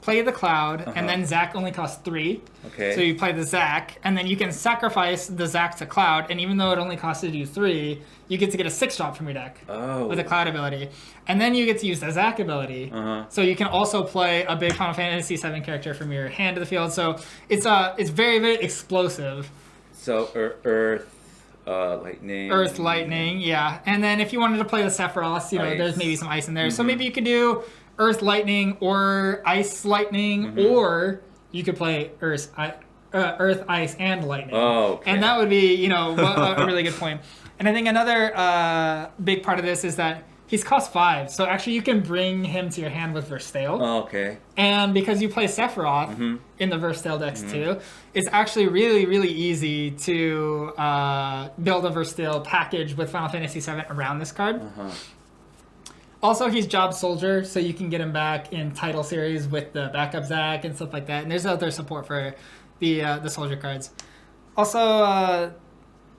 play the Cloud, and then Zack only costs 3. Okay. So you play the Zack, and then you can sacrifice the Zack to Cloud, and even though it only costed you 3, you get to get a 6-drop from your deck with a Cloud ability. And then you get to use the Zack ability. So you can also play a big Final Fantasy VII character from your hand to the field. So it's very, very explosive. So Earth, Lightning. Earth, Lightning, yeah. And then if you wanted to play the Sephiroth, there's maybe some ice in there. So maybe you could do Earth, Lightning, or Ice, Lightning, or you could play Earth, Ice, and Lightning. Oh, okay. And that would be, a really good point. And I think another big part of this is that he's cost 5. So actually you can bring him to your hand with Verstale. Oh, okay. And because you play Sephiroth in the Verstale decks too, it's actually really, really easy to build a Verstale package with Final Fantasy VII around this card. Also, he's Job Soldier, so you can get him back in title series with the backup Zack and stuff like that. And there's other support for the Soldier cards. Also,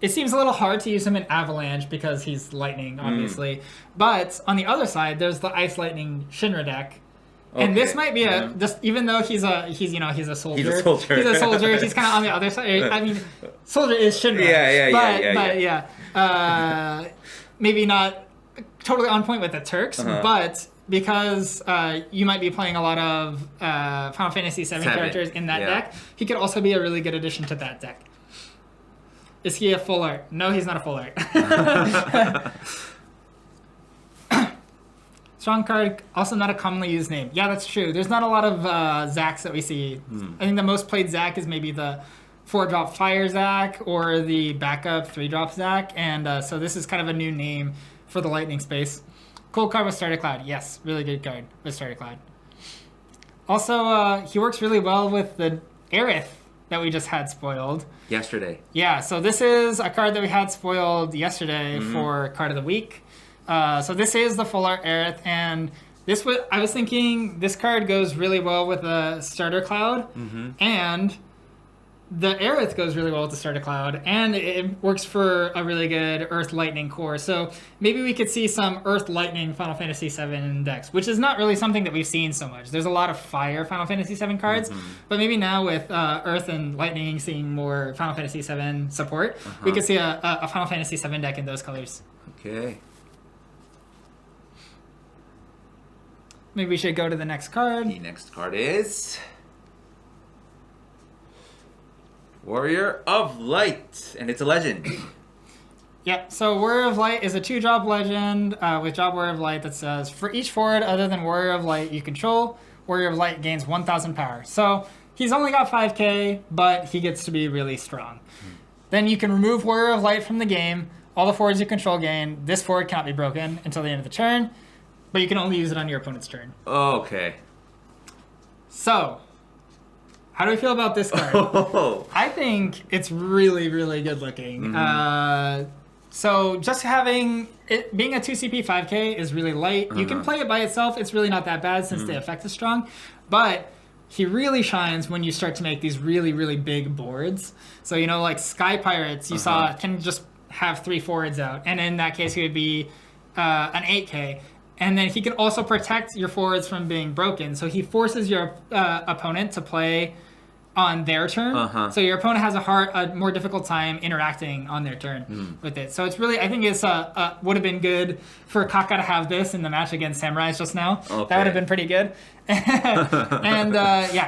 it seems a little hard to use him in Avalanche because he's Lightning, obviously. But on the other side, there's the Ice Lightning Shinra deck. And this might be just even though he's a soldier. He's a soldier. He's a soldier. He's kind of on the other side. I mean, soldier is Shinra. But maybe not totally on point with the Turks, but because you might be playing a lot of Final Fantasy VII characters in that deck, he could also be a really good addition to that deck. Is he a full art? No, he's not a full art. Strong card, also not a commonly used name. Yeah, that's true. There's not a lot of Zacks that we see. I think the most played Zack is maybe the 4-drop Fire Zack or the backup 3-drop Zack. And so this is kind of a new name for the Lightning space. Cool card with Starter Cloud. Yes, really good card with Starter Cloud. Also, he works really well with the Aerith that we just had spoiled. Yesterday. Yeah, so this is a card that we had spoiled yesterday for Card of the Week. So this is the Full Art Aerith, and I was thinking this card goes really well with the Starter Cloud, and the Aerith goes really well with the Starter Cloud, and it works for a really good Earth Lightning core. So maybe we could see some Earth Lightning Final Fantasy VII decks, which is not really something that we've seen so much. There's a lot of Fire Final Fantasy VII cards, but maybe now with Earth and Lightning seeing more Final Fantasy VII support, we could see a Final Fantasy VII deck in those colors. Okay. Maybe we should go to the next card. The next card is Warrior of Light, and it's a legend. Yep, so Warrior of Light is a 2-drop legend with drop Warrior of Light that says, for each forward other than Warrior of Light you control, Warrior of Light gains 1,000 power. So he's only got 5k, but he gets to be really strong. Then you can remove Warrior of Light from the game. All the forwards you control gain. This forward cannot be broken until the end of the turn, but you can only use it on your opponent's turn. Okay. So, how do we feel about this card? I think it's really, really good looking. So just having it being a 2CP 5k is really light. You can play it by itself. It's really not that bad since the effect is strong. But he really shines when you start to make these really, really big boards. So, like Sky Pirates, you saw can just have 3 forwards out. And in that case, he would be an 8k. And then he can also protect your forwards from being broken. So he forces your opponent to play on their turn. So your opponent has a more difficult time interacting on their turn with it. So it's really, I think it's would have been good for Kaka to have this in the match against Samurais just now. That would have been pretty good. And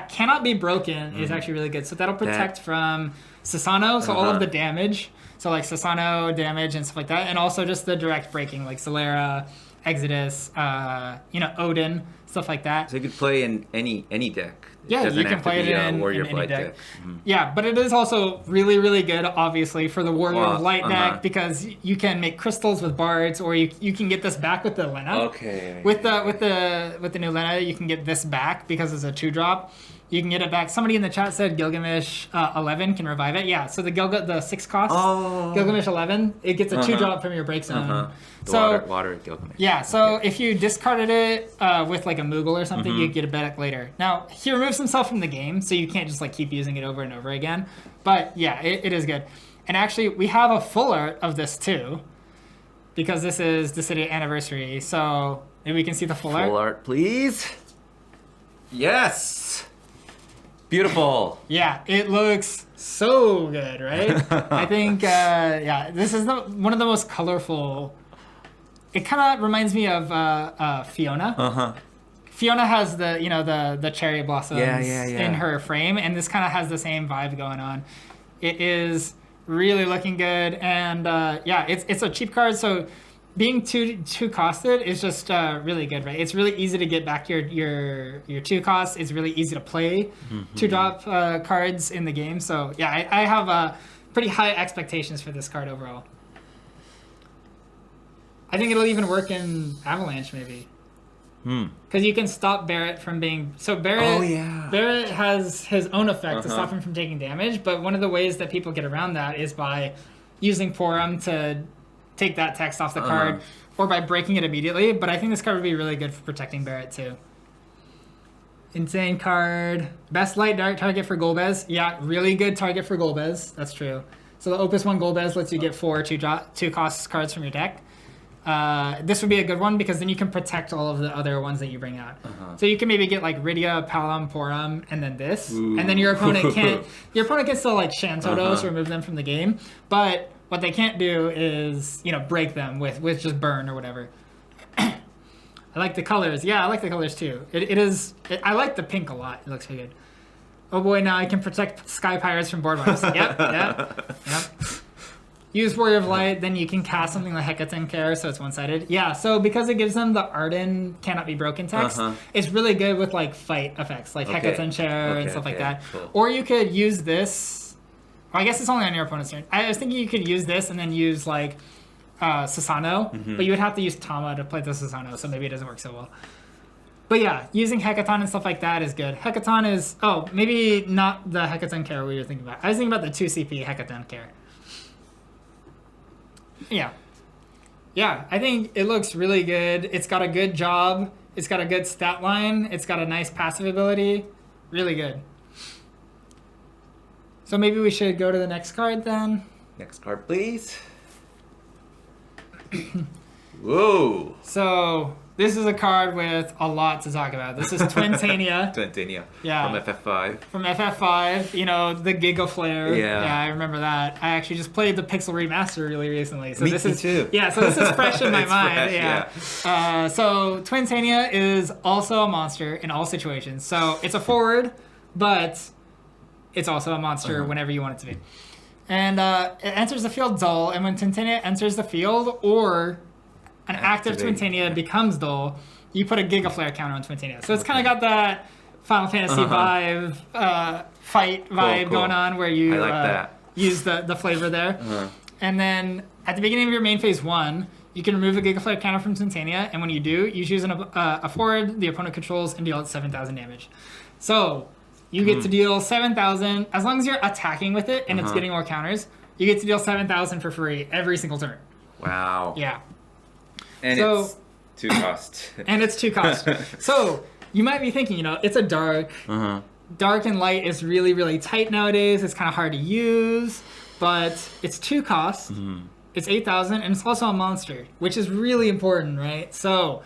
cannot be broken is actually really good. So that'll protect from Sasano, so all of the damage. So like Sasano damage and stuff like that. And also just the direct breaking like Solera Exodus, Odin, stuff like that. So you could play in any deck. Yeah, doesn't you can have play to be it a in Warrior any of Light deck. Mhm. Yeah, but it is also really, really good, obviously, for the Warrior of Light deck because you can make crystals with bards, or you can get this back with the Lena. Okay. With the new Lena, you can get this back because it's a 2-drop. You can get it back. Somebody in the chat said Gilgamesh 11 can revive it. Yeah, so the 6-cost Gilgamesh 11, it gets a 2-drop from your break zone. The water Gilgamesh. Yeah, so if you discarded it with like a Moogle or something, you get it back later. Now, he removes himself from the game, so you can't just like keep using it over and over again. But yeah, it is good. And actually, we have a full art of this too, because this is the city anniversary. So maybe we can see the full art. Full art, please. Yes. Beautiful. Yeah, it looks so good, right? I think, this is one of the most colorful. It kind of reminds me of Fiona. Fiona has the cherry blossoms in her frame, and this kind of has the same vibe going on. It is really looking good, and it's a cheap card, so being two costed is just really good, right? It's really easy to get back your 2 costs. It's really easy to play 2-drop cards in the game. So yeah, I have pretty high expectations for this card overall. I think it'll even work in Avalanche maybe. Because you can stop Barrett from being... So Barrett has his own effect to stop him from taking damage, but one of the ways that people get around that is by using Porum to take that text off the card, or by breaking it immediately. But I think this card would be really good for protecting Barrett too. Insane card. Best light dark target for Golbez. Yeah, really good target for Golbez. That's true. So the Opus 1 Golbez lets you get 4 2-cost cards from your deck. This would be a good one because then you can protect all of the other ones that you bring out. So you can maybe get like Rydia, Palom, Porum, and then this. Ooh. And then your opponent can still like Shanto those, remove them from the game. But what they can't do is, break them with just burn or whatever. I like the colors. Yeah, I like the colors too. I like the pink a lot. It looks pretty good. Oh boy, now I can protect Sky Pirates from board wipes. Yep. Use Warrior of Light, then you can cast something like Hecaton Care, so it's one-sided. Yeah, so because it gives them the Arden cannot be broken text, it's really good with like fight effects, like Hecaton Chair and stuff like that. Cool. Or you could use this. Well, I guess it's only on your opponent's turn. I was thinking you could use this and then use like Susano, but you would have to use Tama to play the Susano, so maybe it doesn't work so well. But yeah, using Hecaton and stuff like that is good. Hecaton is... Oh, maybe not the Hecaton Care we were thinking about. I was thinking about the 2CP Hecaton Care. Yeah, I think it looks really good. It's got a good job. It's got a good stat line. It's got a nice passive ability. Really good. So maybe we should go to the next card then. Next card, please. Whoa. So this is a card with a lot to talk about. This is Twintania. Twintania. Yeah. From FF5. From FF5, the Giga Flare. Yeah. Yeah, I remember that. I actually just played the Pixel Remaster really recently. So Me this is too. Yeah, so this is fresh in my mind. Fresh, yeah. So Twintania is also a monster in all situations. So it's a forward, but it's also a monster whenever you want it to be. And it enters the field dull, and when Twintania enters the field or an active Twintania becomes dull, you put a Giga Flare counter on Twintania. So it's kind of got that Final Fantasy vibe, fight vibe going on where you use the flavor there. And then at the beginning of your main phase 1, you can remove a Giga Flare counter from Twintania, and when you do, you choose a forward the opponent controls and deal 7,000 damage. So you get to deal 7,000, as long as you're attacking with it and it's getting more counters, you get to deal 7,000 for free every single turn. Wow. Yeah. And it's 2 cost. And it's 2 cost. So you might be thinking, it's a dark. Dark and light is really, really tight nowadays. It's kind of hard to use, but it's 2 cost. It's 8,000, and it's also a monster, which is really important, right? So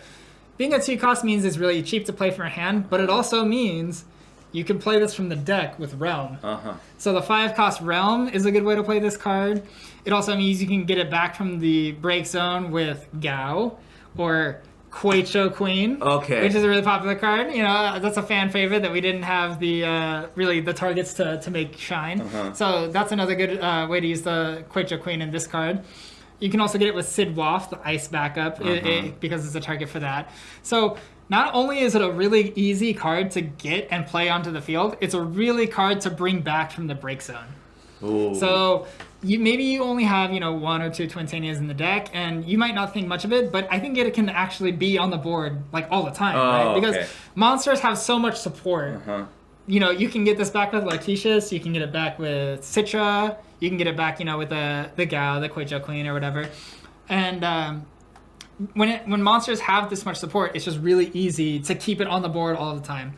being a 2 cost means it's really cheap to play from your hand, but it also means you can play this from the deck with Realm. So the 5 cost Realm is a good way to play this card. It also means you can get it back from the break zone with Gao or Quaicho Queen, which is a really popular card. That's a fan favorite that we didn't have the targets to make shine. So that's another good way to use the Quaicho Queen in this card. You can also get it with Sid Waff, the ice backup, because it's a target for that. So not only is it a really easy card to get and play onto the field, it's a really card to bring back from the break zone. Ooh. So maybe you only have, one or two Twintanias in the deck, and you might not think much of it, but I think it can actually be on the board like all the time, right? Because monsters have so much support. You can get this back with Letitia, you can get it back with Citra, you can get it back, with the Gao, the Koicho Queen or whatever. And when monsters have this much support, it's just really easy to keep it on the board all the time.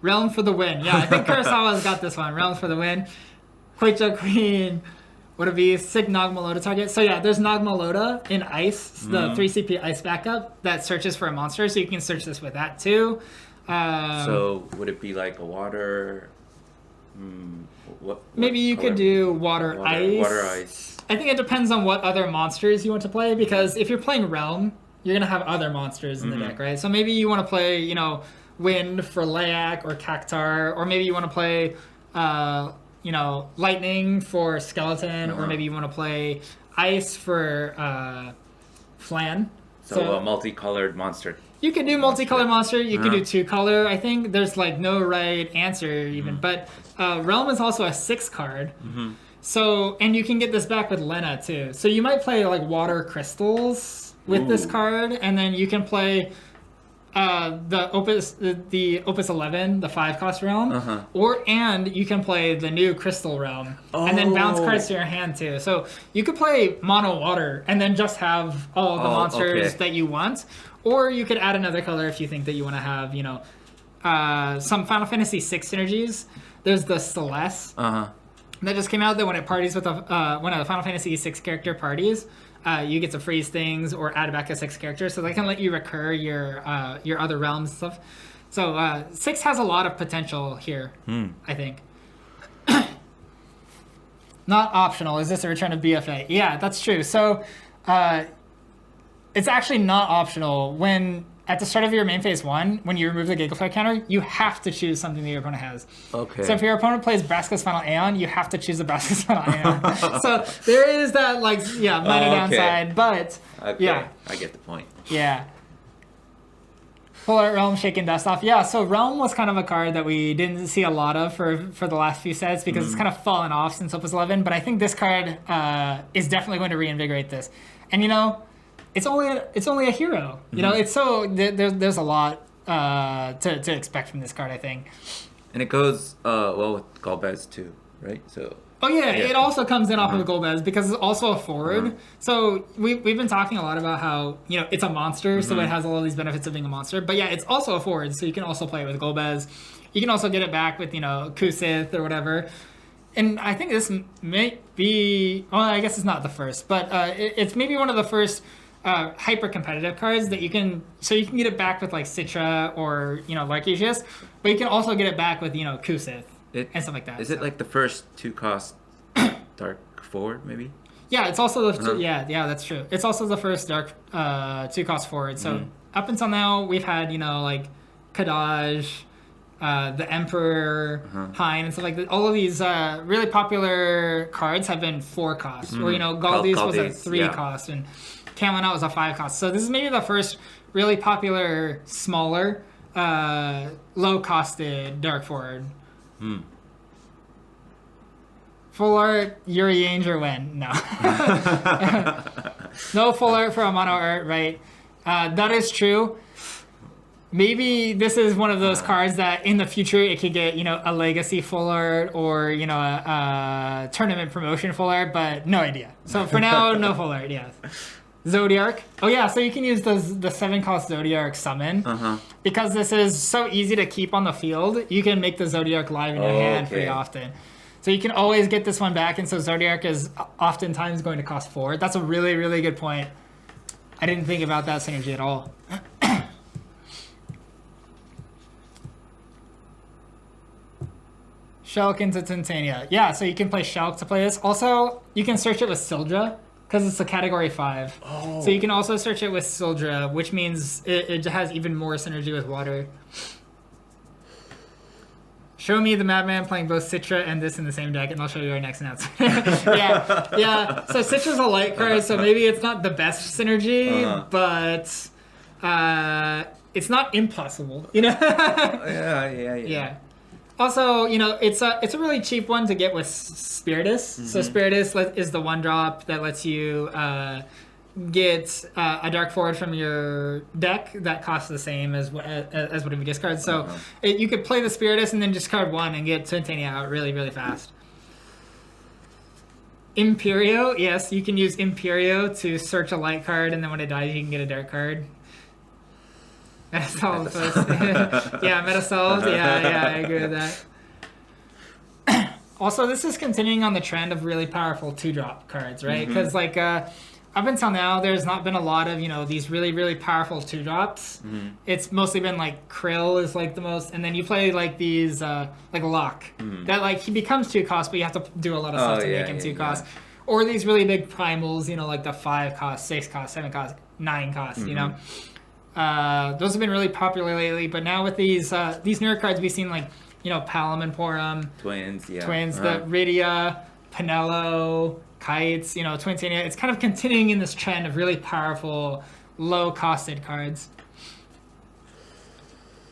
Realm for the win. Yeah, I think Kurosawa's got this one. Realm for the win. Koicho Queen would it be sick Nagma target? So yeah, there's Nagma in Ice, the 3CP Ice backup that searches for a monster, so you can search this with that too. So would it be like a water? Maybe you could do water ice. Water ice. I think it depends on what other monsters you want to play, because if you're playing Realm, you're gonna have other monsters in the deck, right? So maybe you want to play, Wind for Layak or Cactar, or maybe you want to play, Lightning for Skeleton, or maybe you want to play Ice for Flan. So a multicolored monster. You could do multicolored monster. You could do 2-color. I think there's no right answer even. But Realm is also a 6 card. So, and you can get this back with Lena too. So you might play Water Crystals with this card, and then you can play the Opus 11, the 5-cost Realm, and you can play the new Crystal Realm, and then bounce cards to your hand too. So you could play mono water and then just have all the monsters that you want, or you could add another color if you think that you want to have, some Final Fantasy VI synergies. There's the Celeste that just came out that when it parties with when a Final Fantasy VI character parties, you get to freeze things or add back a 6 character, so they can let you recur your other realms and stuff. So 6 has a lot of potential here, I think. Not optional. Is this a return of BFA? Yeah, that's true. So it's actually not optional. When at the start of your main phase 1, when you remove the Gigaflare counter, you have to choose something that your opponent has. Okay. So if your opponent plays Braska's Final Aeon, you have to choose the Braska's Final Aeon. So there is that, minor downside, but yeah. I get the point. Yeah. Full Art Realm, Shaken Dust Off. Yeah, so Realm was kind of a card that we didn't see a lot of for the last few sets because it's kind of fallen off since Opus 11, but I think this card is definitely going to reinvigorate this. And it's only a hero. It's so there's a lot to expect from this card, I think. And it goes well with Golbez too, right? So. Oh yeah, it also comes in off of the Golbez because it's also a forward. So we've been talking a lot about how it's a monster, so it has all of these benefits of being a monster. But yeah, it's also a forward, so you can also play it with Golbez. You can also get it back with Kusith or whatever. And I think this may be, well, I guess it's not the first, but it's maybe one of the first hyper competitive cards that you can get it back with Citra or Larkesius, but you can also get it back with Kusith and stuff like that. Is it the first 2-cost dark forward maybe? Yeah, it's also the yeah that's true. It's also the first dark 2-cost forward. So up until now we've had Kadaj, the Emperor, Hein, and stuff like that. All of these really popular cards have been 4 costs, or Galdi's was a 3 cost and Camelot was a 5 cost. So this is maybe the first really popular, smaller, low-costed Dark Forward. Full art, Yuri Angel win. No. No full art for a mono art, right? That is true. Maybe this is one of those cards that in the future it could get, a legacy full art or, a tournament promotion full art, but no idea. So for now, no full art, yes. Zodiark. Oh yeah, so you can use the 7-cost Zodiark summon. Because this is so easy to keep on the field, you can make the Zodiark live in your hand pretty often. So you can always get this one back, and so Zodiark is oftentimes going to cost 4. That's a really, really good point. I didn't think about that synergy at all. Shulk into Titania. Yeah, so you can play Shulk to play this. Also, you can search it with Sildra, because it's a category 5. So you can also search it with Sildra, which means it has even more synergy with water. Show me the Madman playing both Citra and this in the same deck, and I'll show you our next announcement. yeah. So Citra's a light card, so maybe it's not the best synergy, but it's not impossible, you know? Yeah. Also, you know, it's a really cheap one to get with Spiritus. So Spiritus is the 1-drop that lets you get a Dark Forward from your deck that costs the same as whatever you discard. So you could play the Spiritus and then discard 1 and get Titania out really, really fast. Imperio, yes, you can use Imperio to search a light card, and then when it dies, you can get a dark card. Metasolved. Yeah, Metasolved. Yeah, I agree with that. Also, this is continuing on the trend of really powerful 2-drop cards, right? Because like up until now, there's not been a lot of, you know, these really, really powerful 2-drops. It's mostly been like Krill is like the most, and then you play like these like Locke that like he becomes 2 cost, but you have to do a lot of stuff to make him 2 cost. Or these really big primals, you know, like the 5 cost, 6 cost, 7 cost, 9 cost, you know. Those have been really popular lately, but now with these newer cards, we've seen like, you know, Palom and Porum. Twins, the Rydia, Pinello, Kites, you know, Twintania. It's kind of continuing in this trend of really powerful, low-costed cards.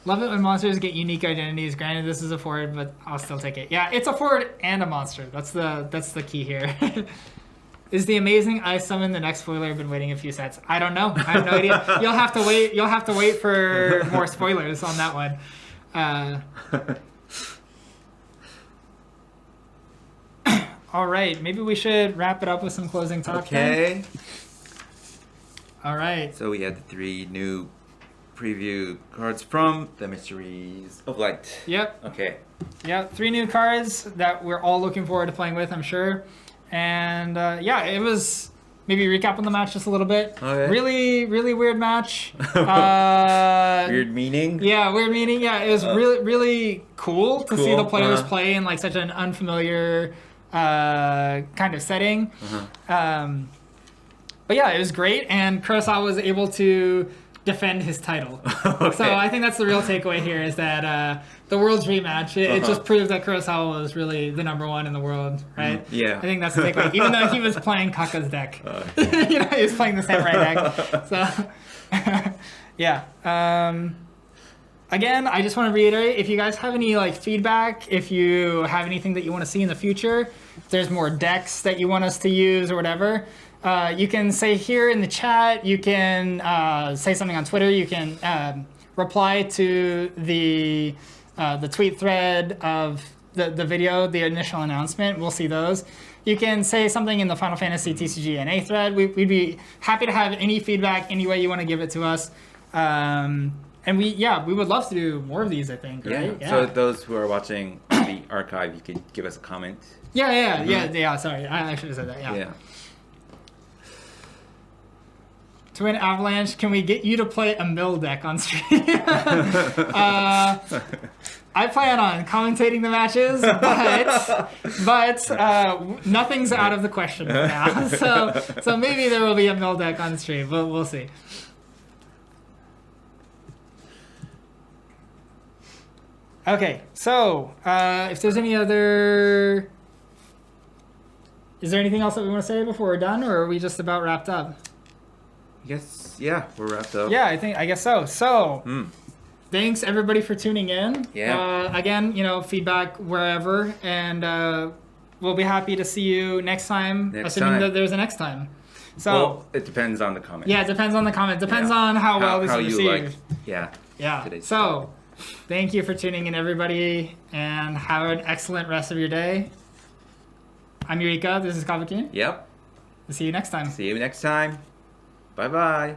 Love it when monsters get unique identities. Granted, this is a forward, but I'll still take it. Yeah, it's a forward and a monster. That's the key here. Is the amazing Ice Summon the next spoiler? I've been waiting a few sets. I don't know. I have no idea. You'll have to wait for more spoilers on that one. All right. Maybe we should wrap it up with some closing talk. Okay. All right. So we had the 3 new preview cards from the Mysteries of Light. Yep. Okay. Yep. 3 new cards that we're all looking forward to playing with, I'm sure. And yeah, it was maybe recap on the match just a little bit. Okay. Really, really weird match. Weird meaning. Yeah, weird meaning. Yeah, it was really, really cool to see the players play in like such an unfamiliar kind of setting. But yeah, it was great, and Kurosawa was able to defend his title. Okay. So I think that's the real takeaway here is that the Worlds rematch, it just proved that Kurosawa was really the #1 in the world, right? Yeah. I think that's the takeaway. Even though he was playing Kaka's deck. You know, he was playing the Samurai deck. So, yeah. Again, I just want to reiterate, if you guys have any like feedback, if you have anything that you want to see in the future, if there's more decks that you want us to use or whatever, you can say here in the chat, you can say something on Twitter, you can reply to the tweet thread of the video, the initial announcement. We'll see those. You can say something in the Final Fantasy TCG NA thread. We'd be happy to have any feedback, any way you want to give it to us. And we would love to do more of these, I think, right? Yeah. So those who are watching the archive, you can give us a comment. Yeah, sorry. I should have said that, yeah. To win Avalanche, can we get you to play a mill deck on stream? I plan on commentating the matches, but nothing's out of the question for now. So maybe there will be a mill deck on stream, but we'll see. Okay, so if there's any other... Is there anything else that we want to say before we're done, or are we just about wrapped up? Yes, yeah, we're wrapped up. Yeah, I guess so. So, thanks everybody for tuning in. Yeah. Again, you know, feedback wherever, and we'll be happy to see you next time, assuming that there's a next time. So, well, it depends on the comment. Yeah, it depends on the comment. Depends on how well this is received. Yeah. So, thank you for tuning in, everybody, and have an excellent rest of your day. I'm Eureka. This is Kabukin. Yep. We'll see you next time. See you next time. Bye-bye.